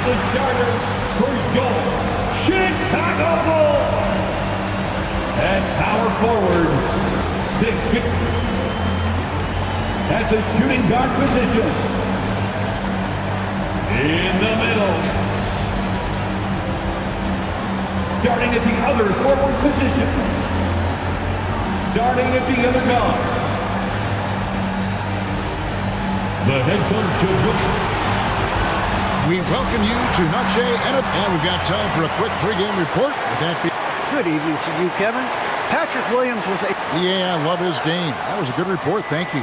the starters for your Chicago Bulls. At power forward, 6'2". At the shooting guard position. In the middle. Starting at the other forward position. Starting at the other guard. The head coach of we welcome you to Nache and we've got time for a quick pregame report. With that being good evening to you, Kevin. Patrick Williams was a... Yeah, I love his game. That was a good report. Thank you.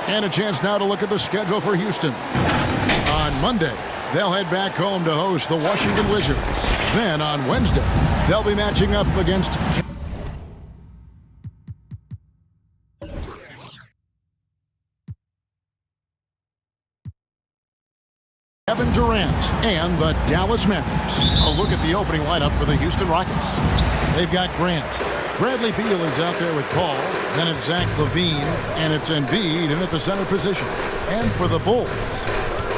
And a chance now to look at the schedule for Houston. On Monday, they'll head back home to host the Washington Wizards. Then on Wednesday, they'll be matching up against... Kevin Durant and the Dallas Mavericks. A look at the opening lineup for the Houston Rockets. They've got Grant. Bradley Beal is out there with Paul. Then it's Zach LaVine, and it's Embiid in at the center position. And for the Bulls,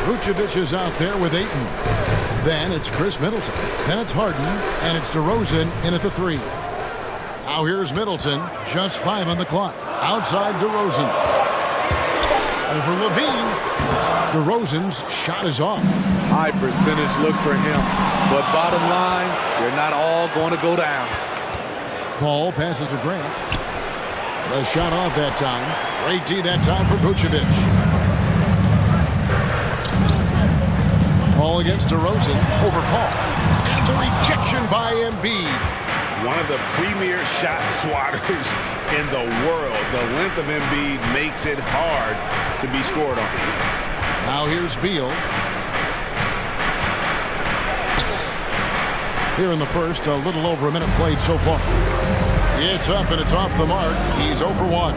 Vucevic is out there with Ayton. Then it's Chris Middleton. Then it's Harden, and it's DeRozan in at the 3. Now here's Middleton, just 5 on the clock. Outside DeRozan. Over LaVine. DeRozan's shot is off. High percentage look for him. But bottom line, they're not all going to go down. Paul passes to Grant. The shot off that time. Great D that time for Vucevic. Paul against DeRozan. Over Paul. And the rejection by Embiid. One of the premier shot swatters in the world. The length of Embiid makes it hard to be scored on. Now here's Beal. Here in the first, a little over a minute played so far. It's up and it's off the mark. He's 0 for 1.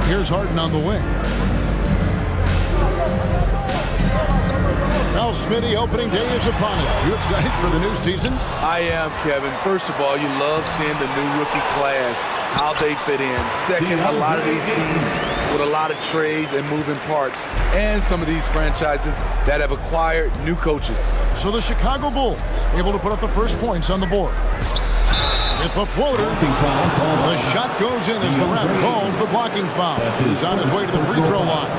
Here's Harden on the wing. Now, Smitty, opening day is upon us. You excited for the new season? I am, Kevin. First of all, you love seeing the new rookie class, how they fit in. Second, a lot of these teams with a lot of trades and moving parts, and some of these franchises that have acquired new coaches. So the Chicago Bulls able to put up the first points on the board. With the floater, the shot goes in as the ref calls the blocking foul. He's on his way to the free throw line.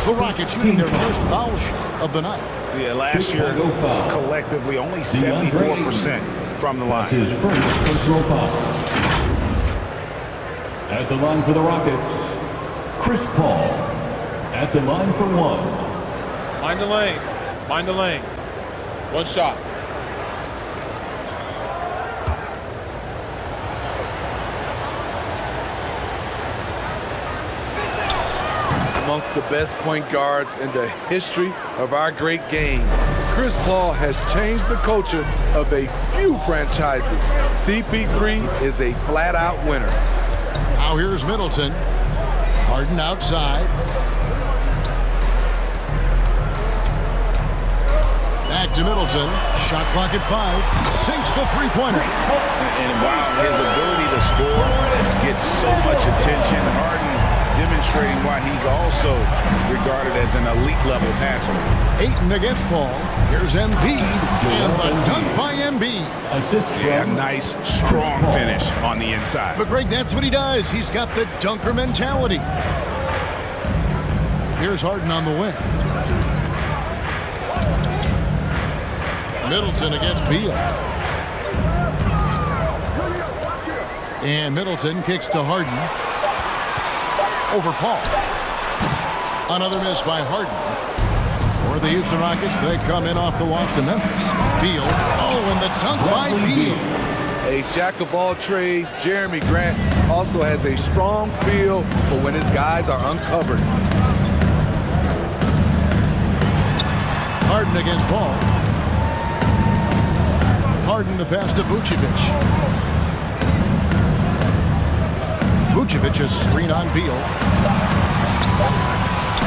The Rockets shooting their first foul shot of the night. Yeah, last year collectively only 74% from the line. His first personal foul. At the line for the Rockets, Chris Paul. At the line for 1. Mind the lanes. Mind the lanes. One shot. Amongst the best point guards in the history of our great game, Chris Paul has changed the culture of a few franchises. CP3 is a flat-out winner. Now here's Middleton. Harden outside. Back to Middleton. Shot clock at 5. Sinks the three-pointer. And wow, his ability to score gets so much attention. Harden demonstrating why he's also regarded as an elite-level passer. Ayton against Paul. Here's Embiid. And the dunk by Embiid. Yeah, nice, strong finish on the inside. But Greg, that's what he does. He's got the dunker mentality. Here's Harden on the wing. Middleton against Beal. And Middleton kicks to Harden. Over Paul. Another miss by Harden. For the Houston Rockets, they come in off the loss to Memphis. Beal. Oh, and the dunk by Beal. A jack of all trades, Jeremy Grant also has a strong feel for when his guys are uncovered. Harden against Paul. Harden the pass to Vucevic. Vucevic is screen on Beal.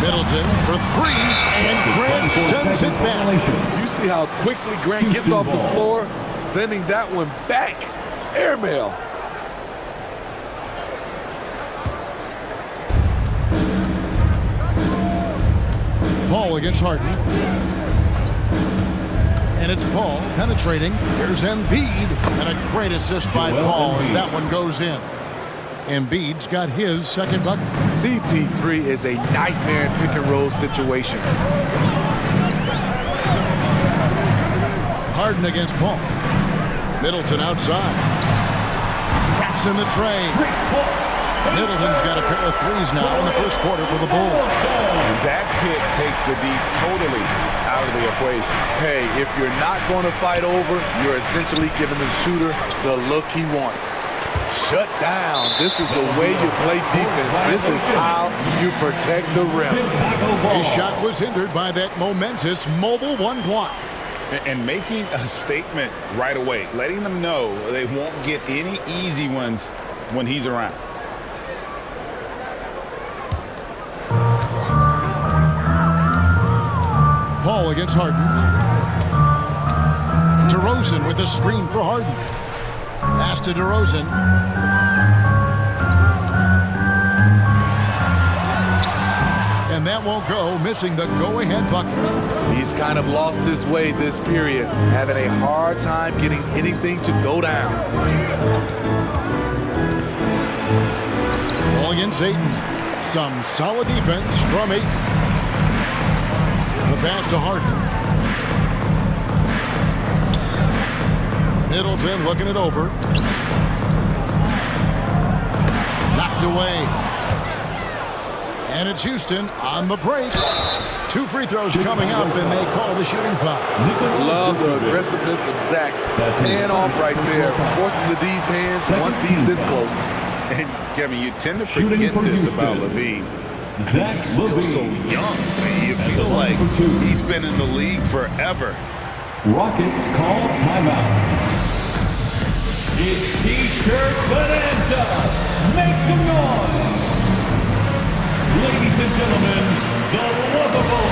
Middleton for 3, and Grant sends it back. You see how quickly Grant gets off the floor, sending that one back. Airmail. Paul against Harden. And it's Paul penetrating. Here's Embiid. And a great assist by Paul as that one goes in. Embiid's got his second bucket. CP3 is a nightmare in pick-and-roll situation. Harden against Paul. Middleton outside. Traps in the tray. Middleton's got a pair of threes now in the first quarter for the Bulls. And that pick takes the D totally out of the equation. Hey, if you're not going to fight over, you're essentially giving the shooter the look he wants. Shut down. This is the way you play defense. This is how you protect the rim. His shot was hindered by that momentous mobile one block. And making a statement right away, letting them know they won't get any easy ones when he's around. Paul against Harden. DeRozan with a screen for Harden. Pass to DeRozan. And that won't go, missing the go-ahead bucket. He's kind of lost his way this period, having a hard time getting anything to go down. Ball against Ayton. Some solid defense from Ayton. The pass to Harden. Middleton looking it over. Knocked away. And it's Houston on the break. 2 free throws coming up, and they call the shooting foul. Love the aggressiveness of Zach. Hand off right there, forcing the D's hands once he's this close. And Kevin, you tend to forget this about LaVine. He's still so young. You feel like he's been in the league forever. Rockets call timeout. It's T-shirt bonanza. Make some noise. Ladies and gentlemen, the lovable.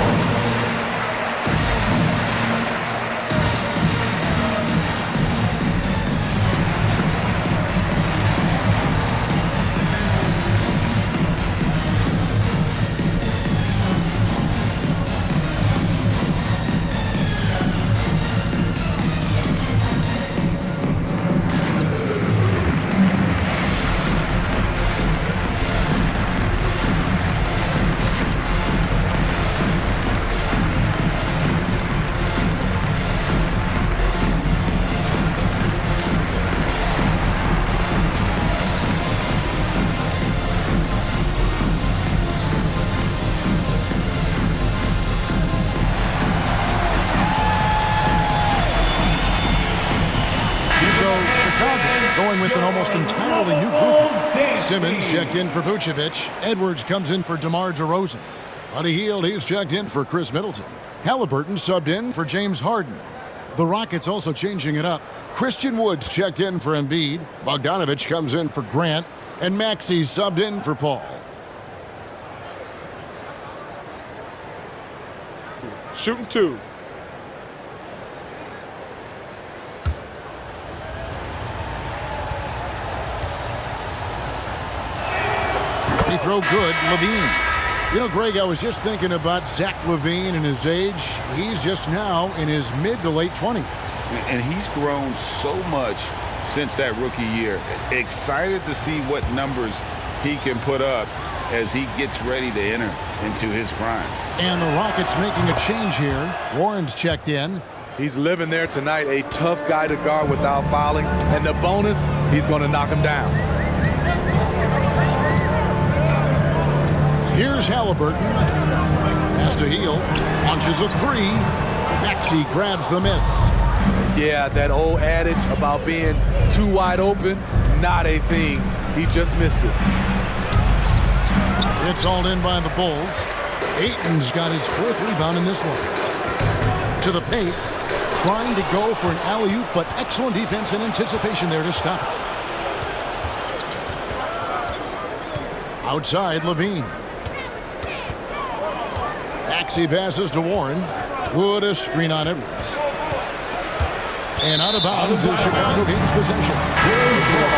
Going with an almost entirely new group. Simmons checked in for Vucevic. Edwards comes in for DeMar DeRozan. Buddy Hield, he's checked in for Chris Middleton. Halliburton subbed in for James Harden. The Rockets also changing it up. Christian Woods checked in for Embiid. Bogdanovich comes in for Grant. And Maxey subbed in for Paul. Shooting 2. He throw good, LaVine. You know, Greg, I was just thinking about Zach LaVine and his age. He's just now in his mid to late 20s. And he's grown so much since that rookie year. Excited to see what numbers he can put up as he gets ready to enter into his prime. And the Rockets making a change here. Warren's checked in. He's living there tonight, a tough guy to guard without fouling. And the bonus, he's going to knock him down. Here's Halliburton. Pass to Hield. Launches a three. Maxey grabs the miss. Yeah, that old adage about being too wide open, not a thing. He just missed it. It's all in by the Bulls. Ayton's got his 4th rebound in this one. To the paint. Trying to go for an alley-oop, but excellent defense and anticipation there to stop it. Outside, LaVine. Maxey passes to Warren. Wood a screen on Edwards. And out of bounds is Chicago Kings possession.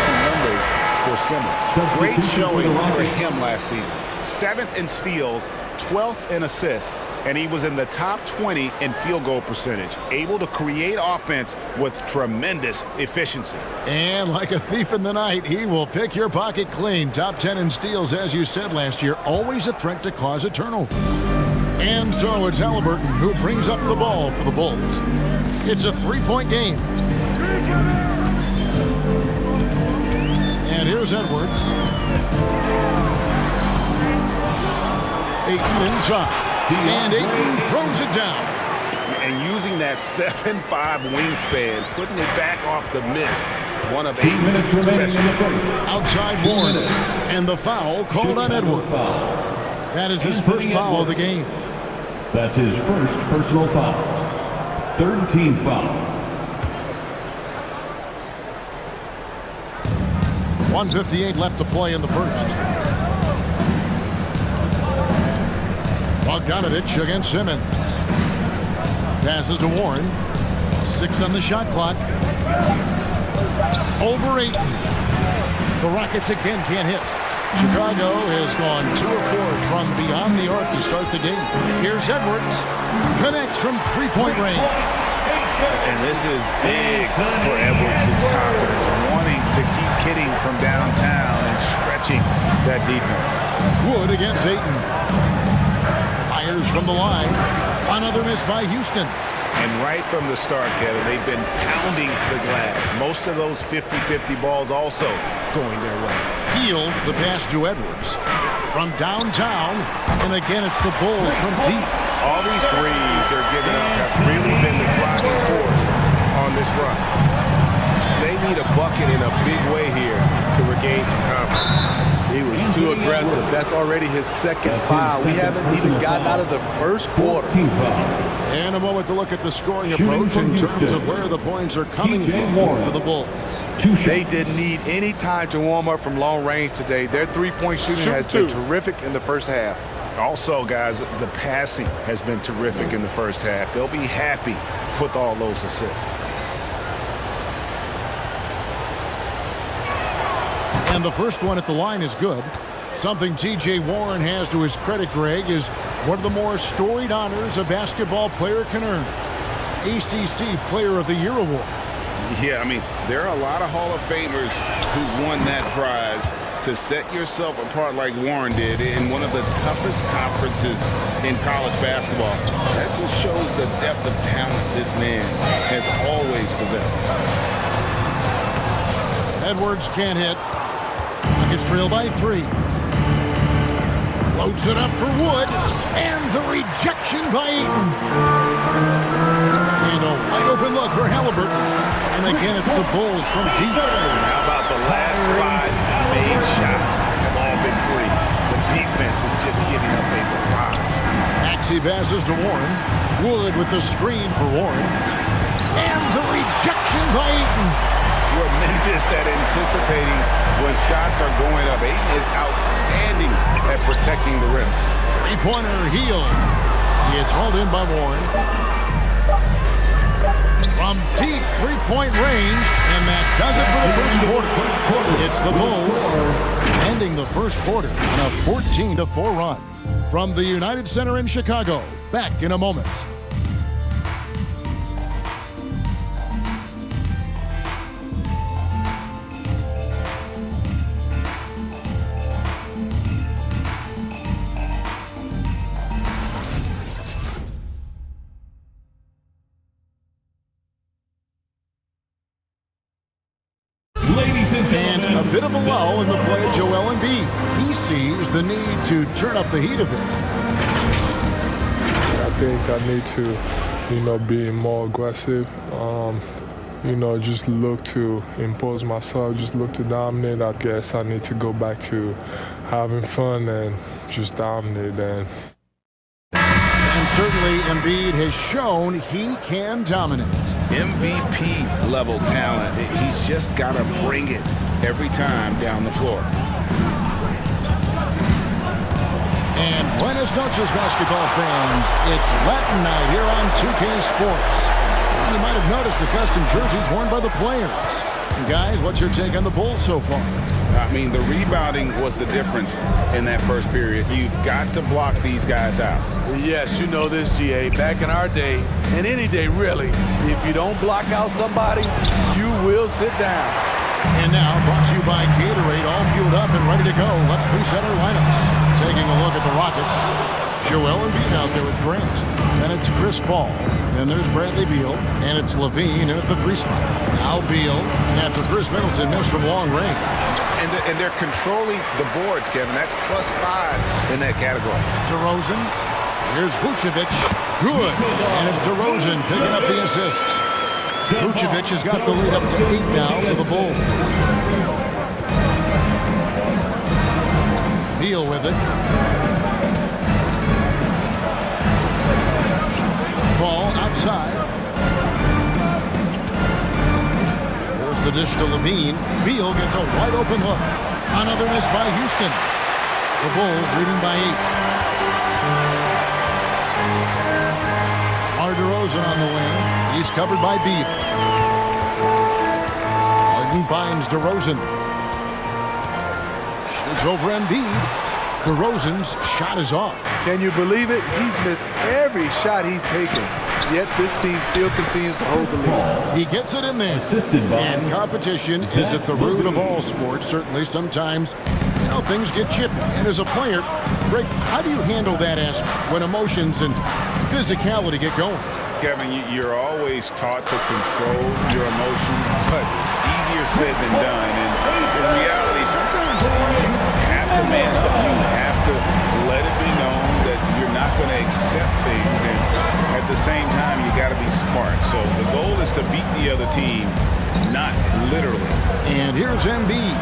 Some numbers for Simmons. Great showing for him last season. 7th in steals, 12th in assists. and he was in the top 20 in field goal percentage, able to create offense with tremendous efficiency. And like a thief in the night, he will pick your pocket clean. Top 10 in steals, as you said last year, always a threat to cause a turnover. And so it's Halliburton who brings up the ball for the Bulls. It's a three-point game. And here's Edwards. Ayton inside. And Ayton throws it down. And using that 7'5" wingspan, putting it back off the miss. One of Ayton's special. Outside Warren. And the foul called on Edwards. That is his first foul of the game. That's his first personal foul. Third team foul. 1:58 left to play in the first. Bogdanovich against Simmons. Passes to Warren. 6 on the shot clock. Over Ayton. The Rockets again can't hit. Chicago has gone 2 of 4 from beyond the arc to start the game. Here's Edwards. Connects from three-point range. And this is big for Edwards' confidence, wanting to keep hitting from downtown and stretching that defense. Wood against Ayton. Fires from the line. Another miss by Houston. And right from the start, Kevin, they've been pounding the glass. Most of those 50-50 balls also going their way. Heal the pass to Edwards. From downtown, and again it's the Bulls from deep. All these threes they're giving up have really been the driving force on this run. They need a bucket in a big way here to regain some confidence. He was too aggressive. That's already his second foul. We haven't even gotten out of the first quarter. And a moment to look at the scoring approach in terms of where the points are coming from for the Bulls. They didn't need any time to warm up from long range today. Their three-point shooting has been terrific in the first half. Also, guys, the passing has been terrific in the first half. They'll be happy with all those assists. And the first one at the line is good. Something T.J. Warren has to his credit, Greg, is one of the more storied honors a basketball player can earn. ACC Player of the Year award. Yeah, I mean, there are a lot of Hall of Famers who won that prize. To set yourself apart like Warren did in one of the toughest conferences in college basketball, that just shows the depth of talent this man has always possessed. Edwards can't hit. Nuggets trail by 3. Floats it up for Wood. And the rejection by Ayton. And a wide open look for Halliburton. And again, it's the Bulls from deep. How about the last 5 made shots have all been threes? The defense is just giving up a barrage. Maxey passes to Warren. Wood with the screen for Warren. And the rejection by Ayton. Tremendous at anticipating when shots are going up. Ayton is outstanding at protecting the rim. Three-pointer Heel. It's hauled in by Warren. From deep three-point range, and that does it for the first quarter. It's the Bulls ending the first quarter on a 14-4 run. From the United Center in Chicago, back in a moment. And a bit of a lull in the play of Joel Embiid. He sees the need to turn up the heat a bit. I think I need to, be more aggressive. Just look to impose myself, just look to dominate. I guess I need to go back to having fun and just dominate. And certainly Embiid has shown he can dominate. MVP level talent. He's just got to bring it every time down the floor. And buenas noches, basketball fans. It's Latin night here on 2K Sports. You might have noticed the custom jerseys worn by the players. Guys, what's your take on the Bulls so far? I mean, the rebounding was the difference in that first period. You've got to block these guys out. Yes, you know this, GA. Back in our day, and any day really, if you don't block out somebody, you will sit down. And now, brought to you by Gatorade, all fueled up and ready to go. Let's reset our lineups. Taking a look at the Rockets. Joel Embiid out there with Grant. Then it's Chris Paul. Then there's Bradley Beal. And it's Levine in at the 3 spot. Now Beal after Chris Middleton missed from long range. And they're controlling the boards, Kevin. That's +5 in that category. DeRozan. Here's Vucevic. Good. And it's DeRozan picking up the assist. Vucevic has got the lead up to 8 now for the Bulls. Beal with it. Paul outside. There's the dish to Levine. Beal gets a wide open look. Another miss by Houston. The Bulls leading by 8. DeRozan on the wing. He's covered by Beal. Harden finds DeRozan. Shoots over Embiid. DeRozan's shot is off. Can you believe it? He's missed every shot he's taken. Yet this team still continues to hold the lead. He gets it in there. And competition is at the root of all sports. Certainly sometimes, things get chippy. And as a player, Greg, how do you handle that aspect when emotions and physicality get going? Kevin, you're always taught to control your emotions, but easier said than done. And in reality, sometimes you have to man up. You have to let it be known that you're not going to accept things. And at the same time, you got to be smart. So the goal is to beat the other team, not literally. And here's Embiid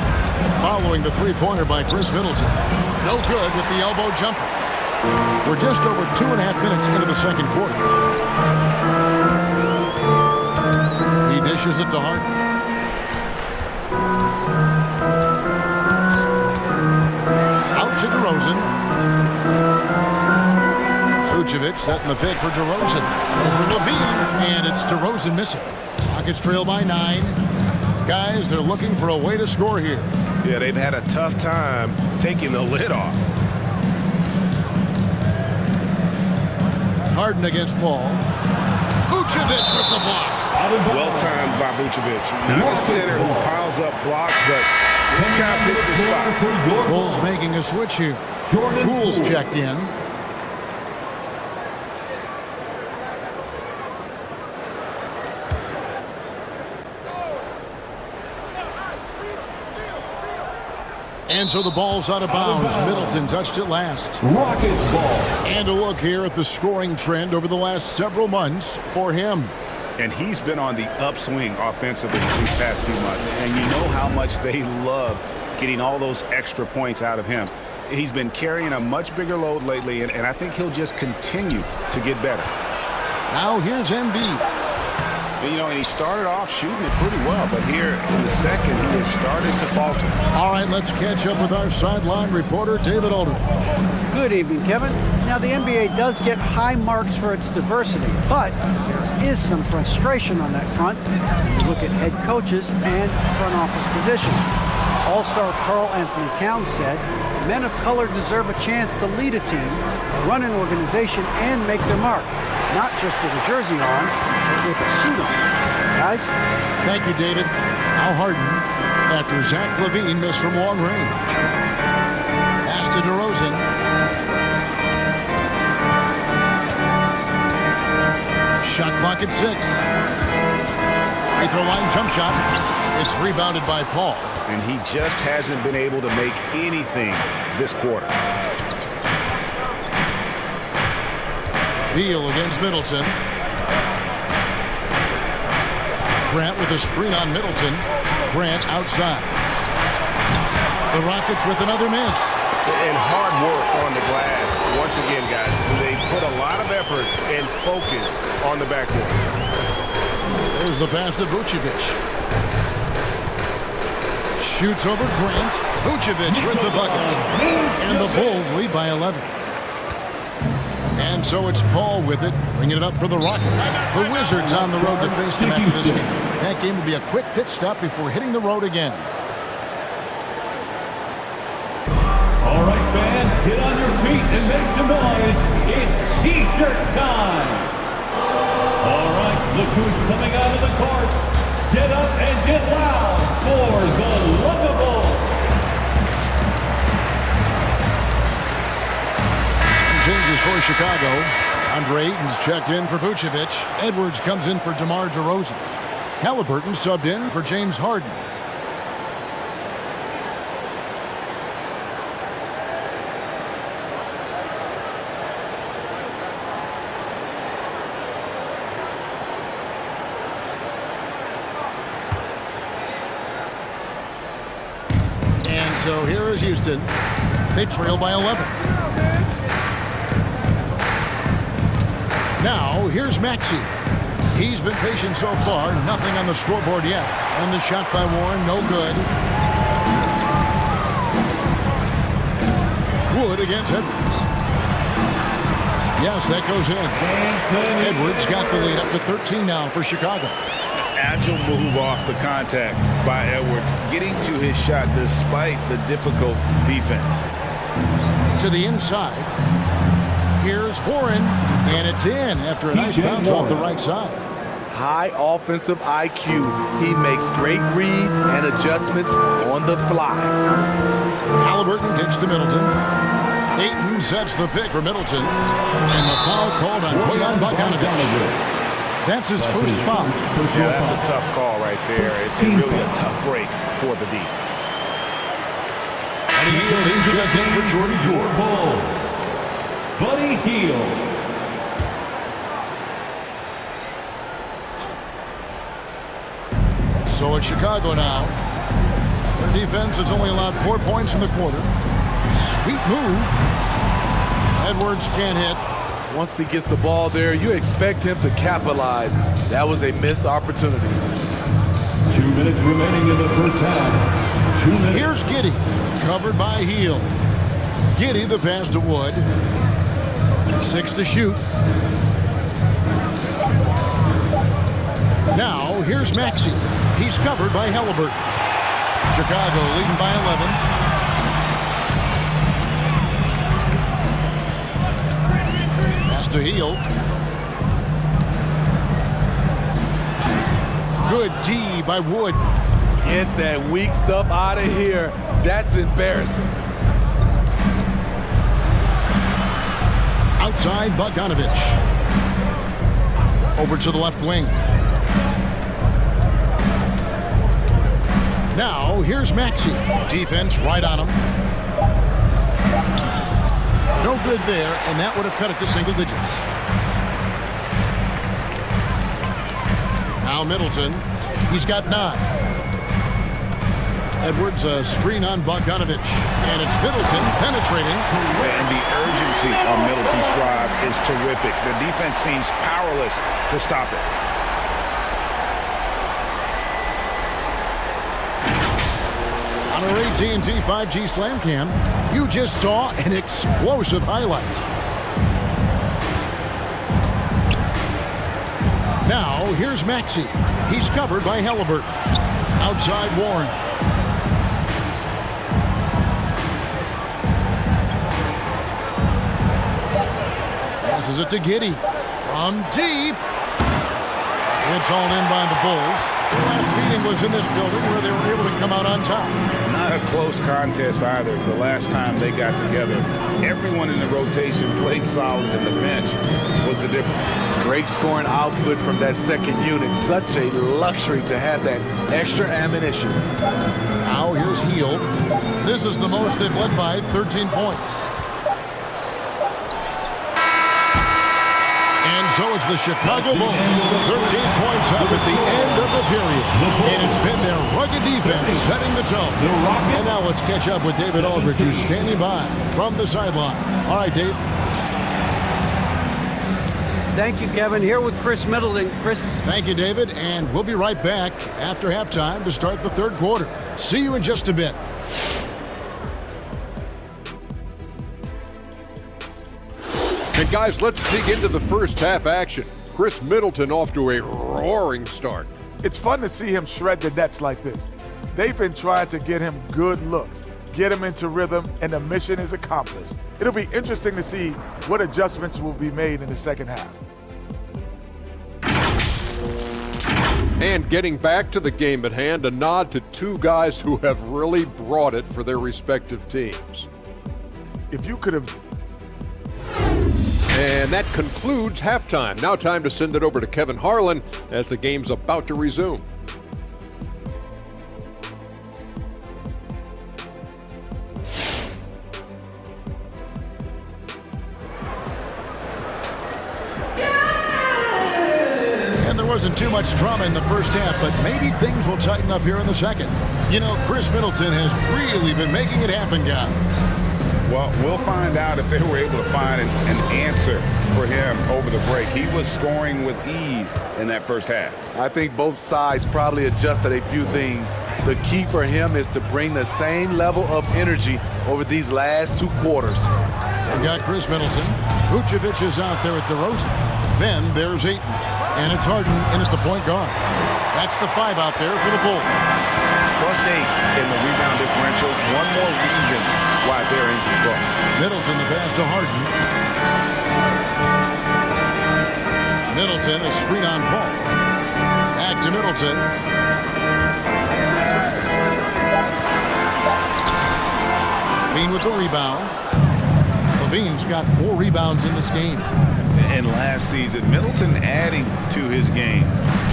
following the three-pointer by Chris Middleton. No good with the elbow jumper. We're just over 2.5 minutes into the second quarter. He dishes it to Harden. Out to DeRozan. Vucevic setting the pick for DeRozan. Over Levine, and it's DeRozan missing. Rockets trail by 9. Guys, they're looking for a way to score here. Yeah, they've had a tough time taking the lid off. Harden against Paul. Vucevic with the block. Well timed by Vucevic. Not a center who piles up blocks, but this guy picks his spot. Bulls making a switch here. Poole's checked in. And so the ball's out of bounds. Middleton touched it last. Rockets ball. And a look here at the scoring trend over the last several months for him. And he's been on the upswing offensively these past few months. And you know how much they love getting all those extra points out of him. He's been carrying a much bigger load lately, and I think he'll just continue to get better. Now here's Embiid. And he started off shooting it pretty well, but here in the second, he has started to falter. All right, let's catch up with our sideline reporter, David Aldridge. Good evening, Kevin. Now, the NBA does get high marks for its diversity, but there is some frustration on that front when you look at head coaches and front office positions. All-star Karl Anthony Towns said, men of color deserve a chance to lead a team, run an organization, and make their mark. Not just with a jersey on, but with a suit on. Guys? Thank you, David. Now Harden, after Zach LaVine missed from long range. Pass to DeRozan. Shot clock at 6. Free throw line jump shot. It's rebounded by Paul. And he just hasn't been able to make anything this quarter. Beal against Middleton. Grant with a screen on Middleton. Grant outside. The Rockets with another miss. And hard work on the glass. Once again, guys, they put a lot of effort and focus on the backboard. There's the pass to Vucevic. Shoots over Grant. Vucevic with the bucket. And the Bulls lead by 11. And so it's Paul with it, bringing it up for the Rockets. The Wizards on the road to face them after this game. That game will be a quick pit stop before hitting the road again. All right, fans, get on your feet and make some noise. It's T-shirt time. All right, look who's coming out of the court. Get up and get loud for the Lovable. Some changes for Chicago. Andre Ayton's checked in for Vucevic. Edwards comes in for DeMar DeRozan. Halliburton subbed in for James Harden. So here is Houston. They trail by 11. Now here's Maxey. He's been patient so far. Nothing on the scoreboard yet. And the shot by Warren, no good. Wood against Edwards. Yes, that goes in. Edwards got the lead up to 13 now for Chicago. Agile move off the contact by Edwards, getting to his shot despite the difficult defense. To the inside. Here's Warren, and it's in after a nice bounce off the right side. High offensive IQ. He makes great reads and adjustments on the fly. Halliburton kicks to Middleton. Ayton sets the pick for Middleton. And the foul called on Bojan Bogdanovic. That's his first foul. Yeah, that's a tough call right there. It's really a tough break for the D. And he's checked in for Jordan Poole. Buddy Hield. So it's Chicago now. Their defense has only allowed 4 points in the quarter. Sweet move. Edwards can't hit. Once he gets the ball there, you expect him to capitalize. That was a missed opportunity. 2 minutes remaining in the first half. 2 minutes. Here's Giddey, covered by Hield. Giddey, the pass to Wood. 6 to shoot. Now, here's Maxey. He's covered by Halliburton. Chicago leading by 11. To Hield. Good D by Wood. Get that weak stuff out of here. That's embarrassing. Outside Bogdanovic. Over to the left wing. Now here's Maxey. Defense right on him. No good there, and that would have cut it to single digits. Now Middleton. He's got 9. Edwards, a screen on Bogdanovic. And it's Middleton penetrating. And the urgency on Middleton's drive is terrific. The defense seems powerless to stop it. On our AT&T 5G Slam Cam, you just saw an explosive highlight. Now, here's Maxey. He's covered by Halliburton. Outside Warren. Passes it to Giddey. From deep. It's all in by the Bulls. The last meeting was in this building where they were able to come out on top. Not a close contest either. The last time they got together, everyone in the rotation played solid, and the bench was the difference. Great scoring output from that second unit. Such a luxury to have that extra ammunition. Now here's Hield. This is the most they've led by 13 points. And so it's the Chicago Bulls, 13 points up at the end of the period. And it's been their rugged defense setting the tone. And now let's catch up with David Aldridge, who's standing by from the sideline. All right, Dave. Thank you, Kevin. Here with Chris Middleton. Chris. Thank you, David. And we'll be right back after halftime to start the third quarter. See you in just a bit. And guys, let's dig into the first half action. Chris Middleton off to a roaring start. It's fun to see him shred the Nets like this. They've been trying to get him good looks, get him into rhythm, and the mission is accomplished. It'll be interesting to see what adjustments will be made in the second half. And getting back to the game at hand, a nod to two guys who have really brought it for their respective teams. If you could have... And that concludes halftime. Now time to send it over to Kevin Harlan as the game's about to resume. Wasn't too much drama in the first half, but maybe things will tighten up here in the second. You know, Chris Middleton has really been making it happen, guys. Well, we'll find out if they were able to find an answer for him over the break. He was scoring with ease in that first half. I think both sides probably adjusted a few things. The key for him is to bring the same level of energy over these last two quarters. They've got Chris Middleton. Vucevic is out there at DeRozan. Then there's Ayton. And it's Harden in at the point guard. That's the 5 out there for the Bulls. +8 in the rebound differential. One more reason why they're in control. Middleton the pass to Harden. Middleton a screen on Paul. Back to Middleton. Levine with the rebound. Levine's got 4 rebounds in this game. And last season, Middleton adding to his game,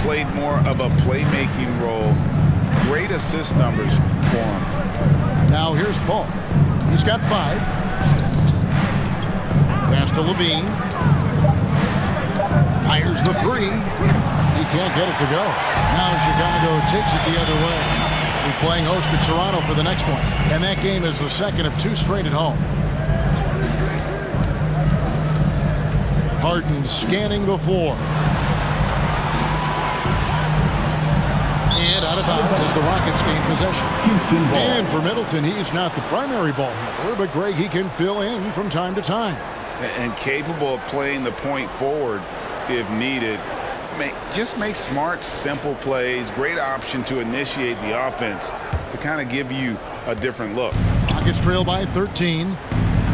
played more of a playmaking role. Great assist numbers for him. Now here's Paul. He's got 5. Pass to Levine. Fires the 3. He can't get it to go. Now Chicago takes it the other way. We're playing host to Toronto for the next one. And that game is the second of 2 straight at home. Harden scanning the floor. And out of bounds as the Rockets gain possession. And for Middleton, he's not the primary ball handler, but Greg, he can fill in from time to time. And capable of playing the point forward if needed. Just make smart, simple plays. Great option to initiate the offense to kind of give you a different look. Rockets trail by 13.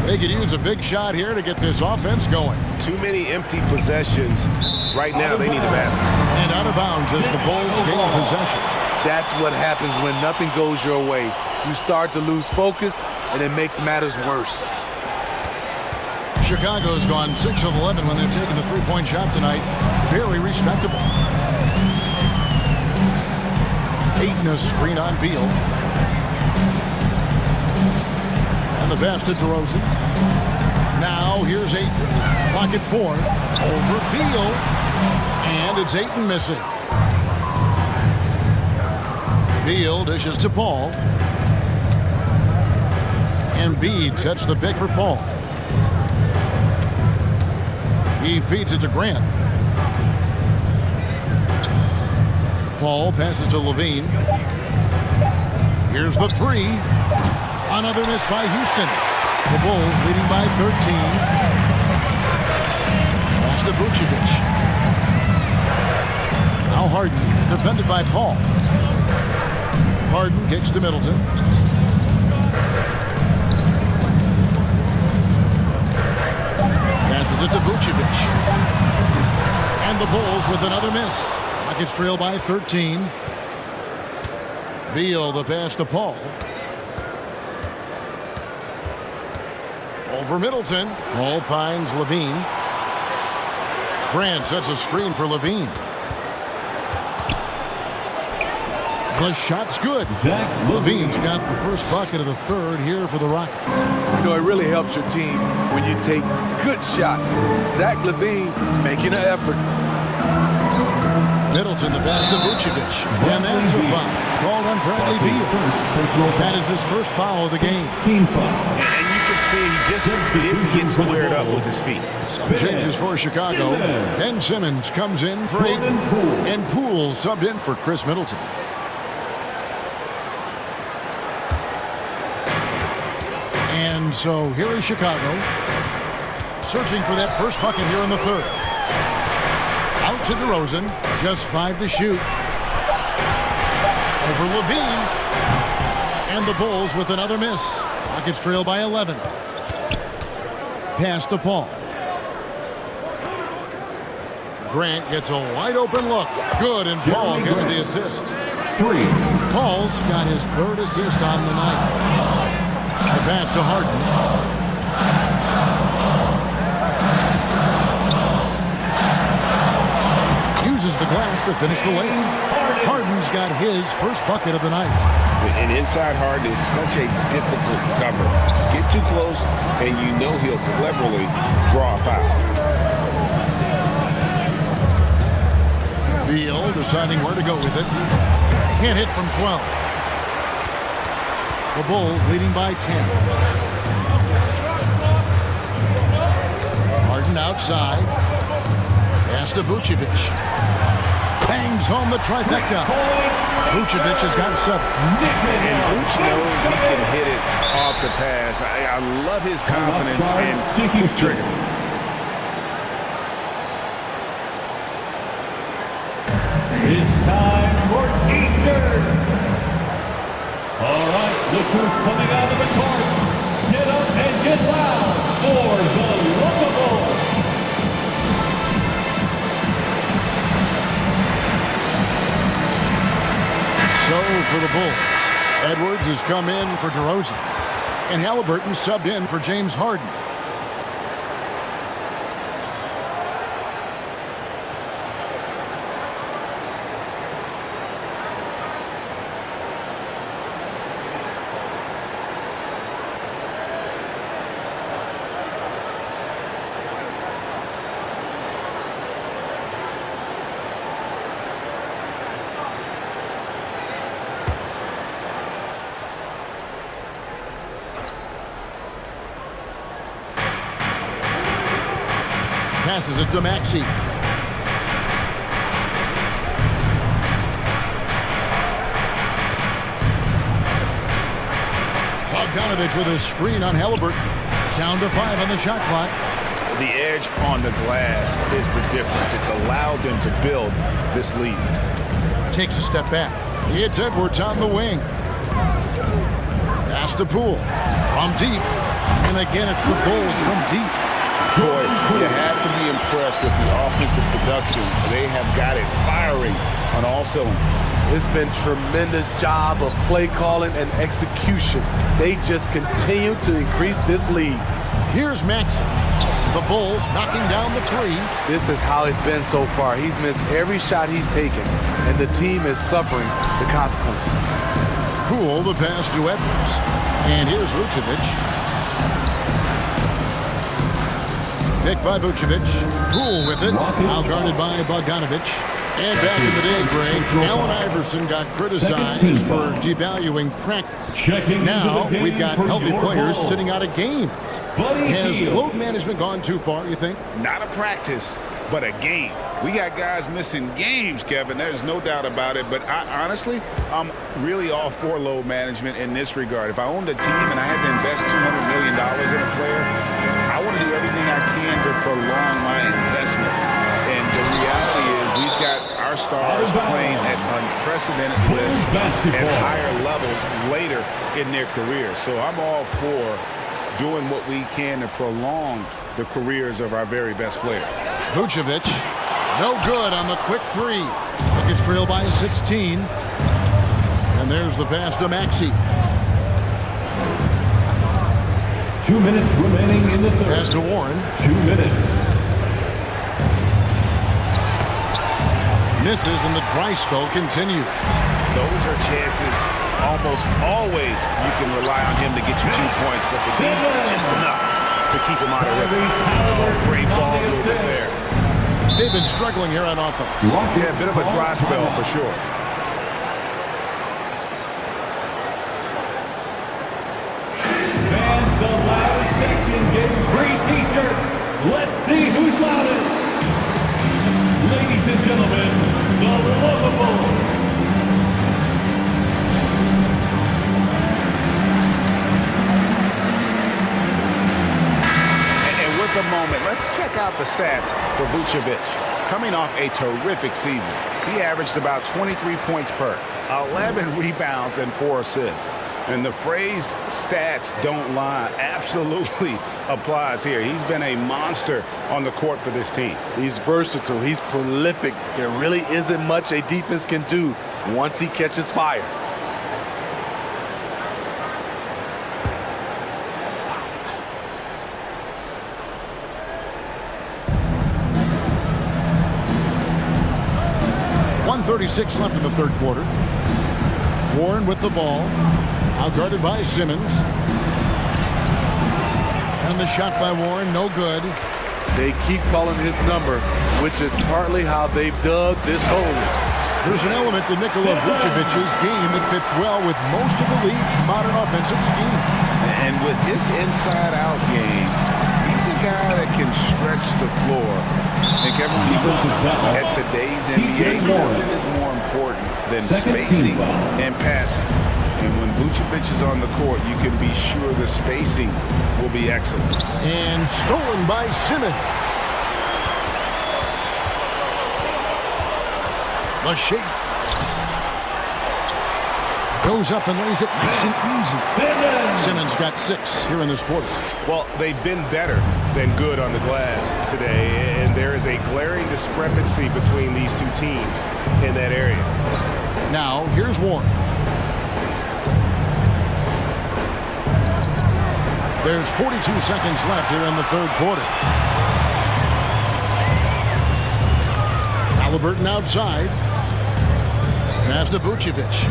They could use a big shot here to get this offense going. Too many empty possessions. Right now, they need a basket. And out of bounds as the Bulls gain possession. That's what happens when nothing goes your way. You start to lose focus, and it makes matters worse. Chicago's gone 6 of 11 when they've taken the 3-point shot tonight. Very respectable. Ayton a screen on Beal. And the pass to DeRozan. Now here's Ayton. Clock at 4. Over Beal. And it's Ayton missing. Beal dishes to Paul. Embiid sets the pick for Paul. He feeds it to Grant. Paul passes to Levine. Here's the 3. Another miss by Houston. The Bulls leading by 13. Pass to Vucevic. Now Harden, defended by Paul. Harden kicks to Middleton. Passes it to Vucevic. And the Bulls with another miss. Rockets trail by 13. Beal the pass to Paul. Over Middleton. Paul finds Levine. Grant sets a screen for Levine. The shot's good. Levine's got the first bucket of the third here for the Rockets. You know, it really helps your team when you take good shots. Zach LaVine making an effort. Middleton the pass to Vucevic. And that's a foul. Called on Bradley Beal. That is his first foul of the game. And you can see he just didn't get squared up with his feet. Some changes for Chicago. Ben Simmons comes in for Ayton. And Poole subbed in for Chris Middleton. And so here is Chicago. searching for that first bucket here in the third. Out to DeRozan, just 5 to shoot. Over Levine. And the Bulls with another miss. Rockets trail by 11. Pass to Paul. Grant gets a wide open look. Good, and Paul gets the assist. 3. Paul's got his third assist on the night. The pass to Harden. Uses the glass to finish the lane. Harden's got his first bucket of the night. And inside Harden is such a difficult cover. Get too close, and you know he'll cleverly draw a foul. Beal deciding where to go with it. Can't hit from 12. The Bulls leading by 10. Harden outside. Pass to Vucevic. Bangs home the trifecta. Vucevic has got 7. And Vuce knows he can hit it off the pass. I love his confidence and quick trigger. It's time for T-shirts. All right, look who's coming out of the court. Get up and get loud for the Lookable. So for the Bulls, Edwards has come in for DeRozan, and Halliburton subbed in for James Harden. Passes it to Maxey. Bogdanovich with a screen on Halliburton. Down to 5 on the shot clock. The edge on the glass is the difference. It's allowed them to build this lead. Takes a step back. It's Edwards on the wing. Pass to Poole. From deep. And again, it's the Bulls from deep. Boy, you have to be impressed with the offensive production. They have got it firing on all cylinders. It's been tremendous job of play calling and execution. They just continue to increase this lead. Here's Maxey. The Bulls knocking down the 3. This is how it's been so far. He's missed every shot he's taken, and the team is suffering the consequences. Poole the pass to Edwards. And here's Vucevic. Picked by Vucevic. Poole with it. Now guarded by Bogdanovich. And back in the day, Greg, Allen Iverson got criticized for devaluing practice. Now we've got healthy players sitting out of games. Has load management gone too far, you think? Not a practice, but a game. We got guys missing games, Kevin. There's no doubt about it. But honestly, I'm really all for load management in this regard. If I owned a team and I had to invest $200 million in a player, I want to do everything I can to prolong my investment. And the reality is we've got our stars playing at unprecedented lifts and higher levels later in their careers. So I'm all for doing what we can to prolong the careers of our very best players. Vucevic, no good on the quick 3. Rockets trail by 16. And there's the pass to Maxey. 2 minutes remaining in the third. Pass to Warren. 2 minutes. Misses and the dry spell continues. Those are chances almost always you can rely on him to get you 2 points, but the defense just enough to keep him out of rhythm. Great ball movement there. They've been struggling here on offense. Yeah, a bit of a dry spell for sure. Fans, the loudest section gets free T-shirts. Let's see who's loudest. Ladies and gentlemen, the Lookable. The moment out the stats for Vucevic. Coming off a terrific season, he averaged about 23 points per, 11 rebounds, and 4 assists. And the phrase stats don't lie absolutely applies here. He's been a monster on the court for this team. He's versatile. He's prolific. There really isn't much a defense can do once he catches fire. .136 left in the third quarter. Warren with the ball. Outguarded by Simmons. And the shot by Warren, no good. They keep calling his number, which is partly how they've dug this hole. There's an element to Nikola Vucevic's game that fits well with most of the league's modern offensive scheme. And with his inside-out game, he's a guy that can stretch the floor. And Kevin, at today's NBA, nothing is more important than spacing and passing. And when Vucevic is on the court, you can be sure the spacing will be excellent. And stolen by Simmons. The shake. Goes up and lays it nice and easy. Simmons got 6 here in this quarter. Well, they've been better than good on the glass today, and there is a glaring discrepancy between these two teams in that area. Now, here's Warren. There's 42 seconds left here in the third quarter. Halliburton outside. Pass to Vucevic.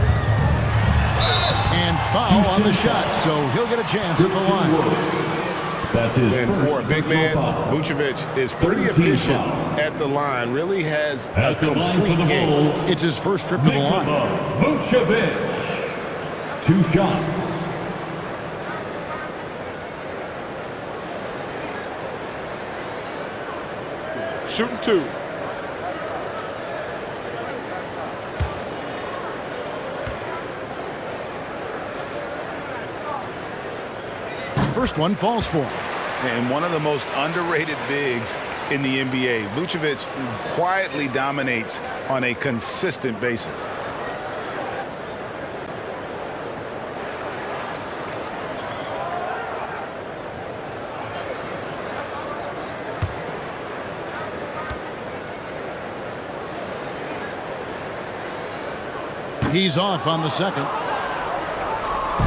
And foul on the shot, so he'll get a chance at the line. That's his And first for a big man, foul. Vucevic is pretty 13 efficient foul. at the line. Really has a At the line for complete the game. Bulls, It's his first trip to the line. Vucevic. 2 shots. Shooting 2. First one falls for him. And one of the most underrated bigs in the NBA. Vucevic quietly dominates on a consistent basis. He's off on the second.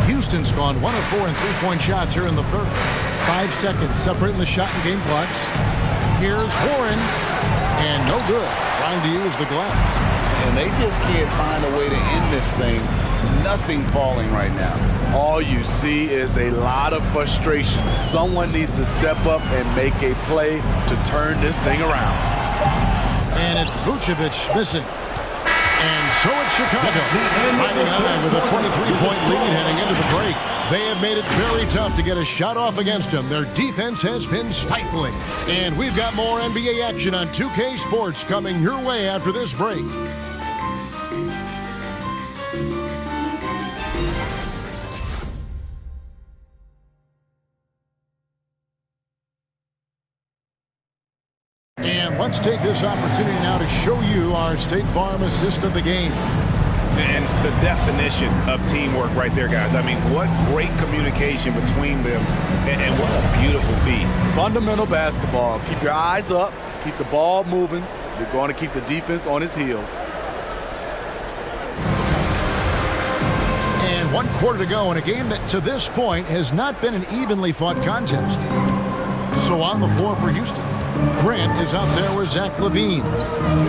Houston's gone 1 of 4 in three-point shots here in the third. 5 seconds separating the shot and game clocks. Here's Warren. And no good. Trying to use the glass. And they just can't find a way to end this thing. Nothing falling right now. All you see is a lot of frustration. Someone needs to step up and make a play to turn this thing around. And it's Vucevic missing. And so it's Chicago, riding high with a 23-point lead heading into the break. They have made it very tough to get a shot off against them. Their defense has been stifling. And we've got more NBA action on 2K Sports coming your way after this break. And let's take this opportunity now to show you our State Farm assist of the game. And the definition of teamwork right there, guys. I mean, what great communication between them, and what a beautiful feed. Fundamental basketball. Keep your eyes up. Keep the ball moving. You're going to keep the defense on its heels. And 1 quarter to go in a game that to this point has not been an evenly fought contest. So on the floor for Houston, Grant is out there with Zach LaVine.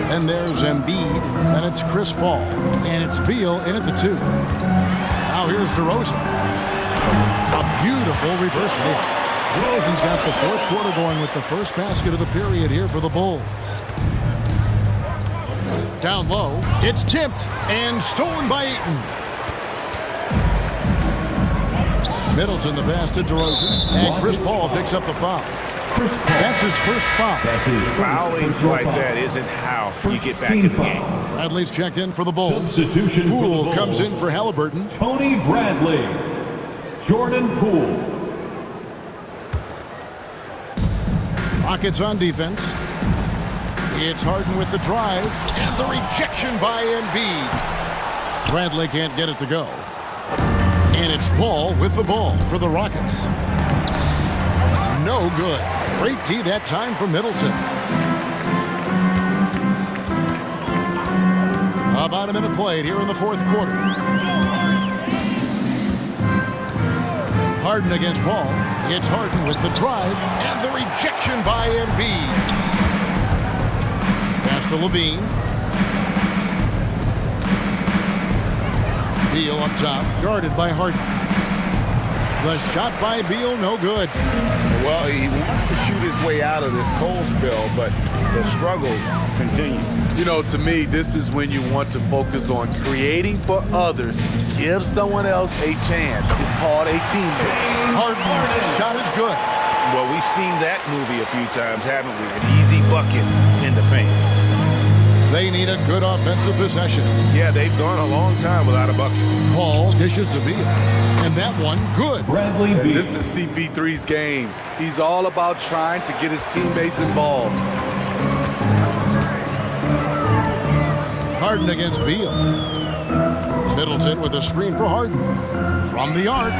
And there's Embiid, and it's Chris Paul. And it's Beal in at the 2. Now here's DeRozan. A beautiful reverse hit. DeRozan's got the fourth quarter going with the first basket of the period here for the Bulls. Down low, it's tipped and stolen by Ayton. Middleton the pass to DeRozan, and Chris Paul picks up the foul. That's his first foul. Fouling like that isn't how you get back in the game. Bradley's checked in for the Bulls. Substitution for the Poole Bulls. comes in for Halliburton. Tony Bradley. Jordan Poole. Rockets on defense. It's Harden with the drive, and the rejection by Embiid. Bradley can't get it to go. And it's Paul with the ball for the Rockets. No good. Great D that time for Middleton. About a minute played here in the fourth quarter. Harden against Paul. It's Harden with the drive, and the rejection by Embiid. Pass to Levine. Beal up top, guarded by Harden. The shot by Beal, no good. Well, he wants to shoot his way out of this cold spell, but the struggles continue. You know, to me, this is when you want to focus on creating for others. Give someone else a chance. It's called a teammate. Harden's shot is good. Well, we've seen that movie a few times, haven't we? An easy bucket in the paint. They need a good offensive possession. Yeah, they've gone a long time without a bucket. Paul dishes to Beal. And that one, good. Bradley And Beal. this is CP3's game. He's all about trying to get his teammates involved. Harden against Beal. Middleton with a screen for Harden. From the arc.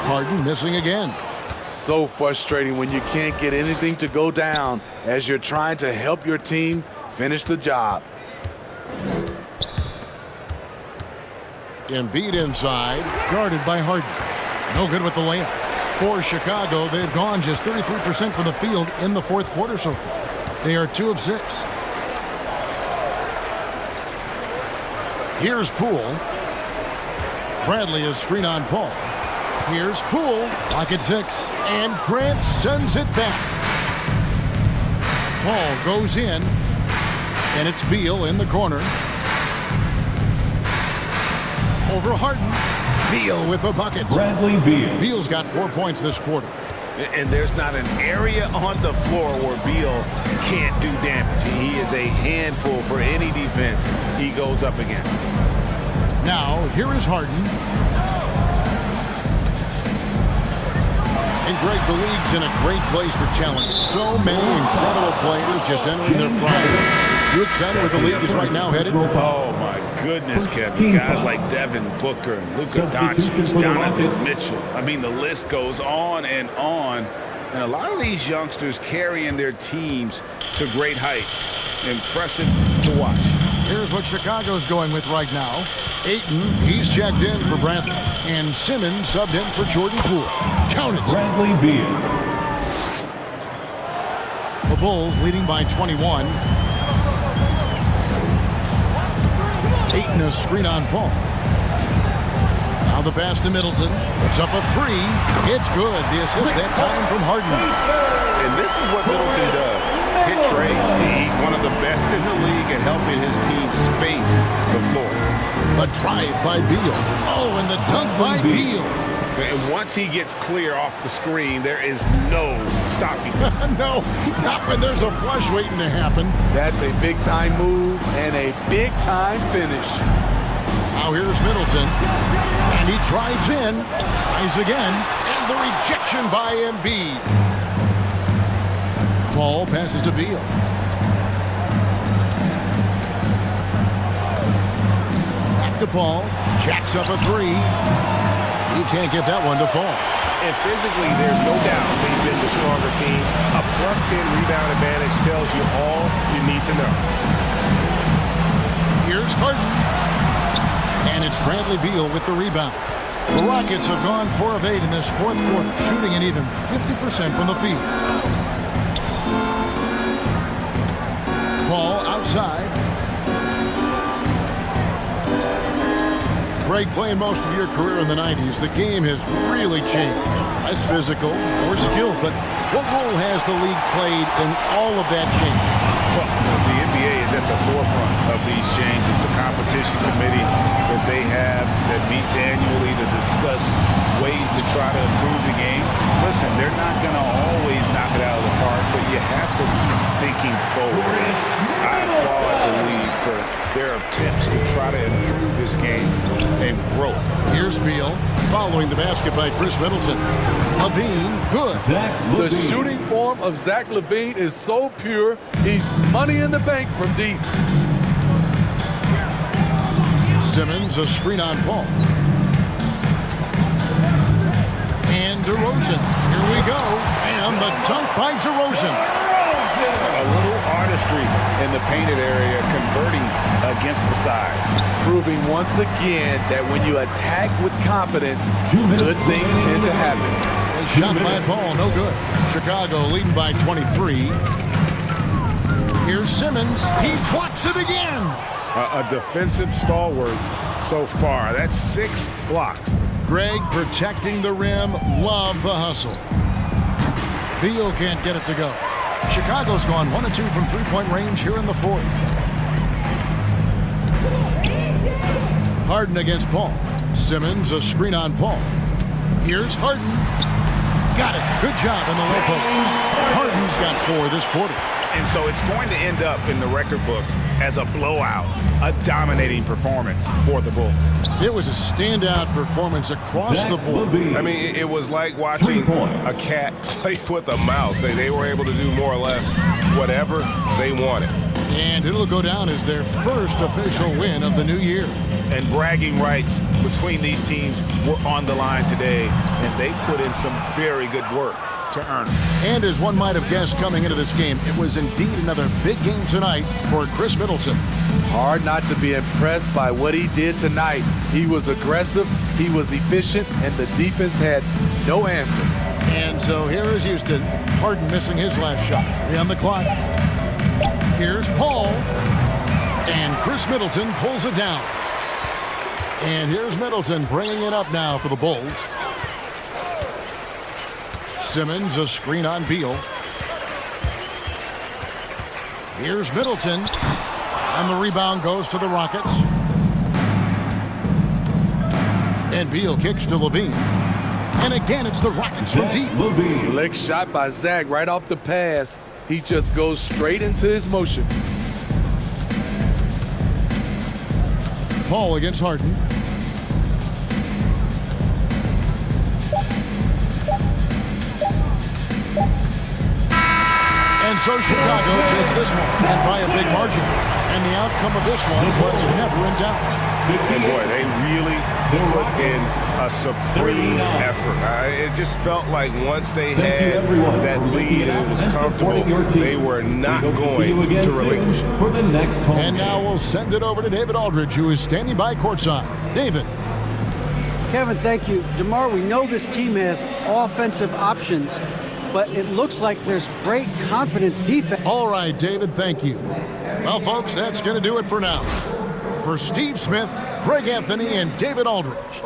Harden missing again. So frustrating when you can't get anything to go down as you're trying to help your team finish the job. Embiid inside, guarded by Harden. No good with the layup. For Chicago, they've gone just 33% from the field in the fourth quarter so far. They are 2 of 6. Here's Poole. Bradley is screen on Paul. Here's Poole, pocket 6, and Grant sends it back. Paul goes in, and it's Beal in the corner. Over Harden. Beal with the bucket. Bradley Beal. Beal's got 4 points this quarter. And there's not an area on the floor where Beal can't do damage. He is a handful for any defense he goes up against. Now, here is Harden. And Greg, the league's in a great place for challenge. So many incredible players just entering their primes. You excited where the league is right now headed? Oh, my goodness, Kevin. Guys like Devin Booker and Luka Doncic, Donovan Mitchell. I mean, the list goes on. And a lot of these youngsters carrying their teams to great heights. Impressive to watch. Here's what Chicago's going with right now. Ayton, he's checked in for Bradley. And Simmons subbed in for Jordan Poole. Count it. Bradley Beal. The Bulls leading by 21. Ayton a screen on Paul. Now the pass to Middleton. It's up a 3. It's good. The assist that time from Harden. And this is what Middleton does. Hit trades. He's one of the best in the league at helping his team space the floor. A drive by Beal. Oh, and the dunk by Beal. And once he gets clear off the screen, there is no stopping him. No, not when there's a flush waiting to happen. That's a big-time move and a big-time finish. Now here's Middleton. And he drives in. Tries again. And the rejection by Embiid. Paul passes to Beal. Back to Paul. Jacks up a 3. He can't get that one to fall. And physically, there's no doubt they've been the stronger team. A +10 rebound advantage tells you all you need to know. Here's Harden. And it's Bradley Beal with the rebound. The Rockets have gone 4 of 8 in this fourth quarter, shooting an even 50% from the field. Paul outside. Greg, playing most of your career in the 90s, the game has really changed. Less physical, more skilled, but what role has the league played in all of that change? Well, the NBA is at the forefront of these changes. The competition committee that they have that meets annually to discuss ways to try to improve the game. Listen, they're not going to always knock it out of the park, but you have to keep thinking forward. I applaud the league for their attempts to try to improve this game and growth. Here's Beal, following the basket by Chris Middleton. Levine, good. The shooting form of Zach LaVine is so pure, he's money in the bank from deep. Simmons, a screen on Paul. And DeRozan. Here we go. And the dunk by DeRozan. A little artistry in the painted area, converting against the size. Proving once again that when you attack with confidence, good things tend to happen. A shot by Paul, no good. Chicago leading by 23. Here's Simmons. He blocks it again. A defensive stalwart so far. That's 6 blocks. Greg protecting the rim. Love the hustle. Beal can't get it to go. Chicago's gone 1 of 2 from three-point range here in the fourth. Harden against Paul. Simmons, a screen on Paul. Here's Harden. Got it. Good job in the low post. Harden's got 4 this quarter. And so it's going to end up in the record books as a blowout, a dominating performance for the Bulls. It was a standout performance across the board. I mean, it was like watching a cat play with a mouse. They were able to do more or less whatever they wanted. And it'll go down as their first official win of the new year. And bragging rights between these teams were on the line today, and they put in some very good work to earn it. And as one might have guessed coming into this game, it was indeed another big game tonight for Chris Middleton. Hard not to be impressed by what he did tonight. He was aggressive, he was efficient, and the defense had no answer. And so here is Houston. Harden missing his last shot. 3 on the clock. Here's Paul. And Chris Middleton pulls it down. And here's Middleton bringing it up now for the Bulls. Simmons, a screen on Beal. Here's Middleton. And the rebound goes to the Rockets. And Beal kicks to Levine. And again, it's the Rockets from deep. Slick shot by Zach right off the pass. He just goes straight into his motion. Paul against Harden. And so Chicago takes this one, and by a big margin. And the outcome of this one was never in doubt. And boy, they really put in a supreme effort. It just felt like once they had that lead and it was comfortable, they were not going to relinquish it. For the next home And now we'll send it over to David Aldridge, who is standing by courtside. David. Kevin, thank you. DeMar, we know this team has offensive options, but it looks like there's great confidence defense. All right, David, thank you. Well, folks, that's going to do it for now. For Steve Smith, Craig Anthony, and David Aldridge,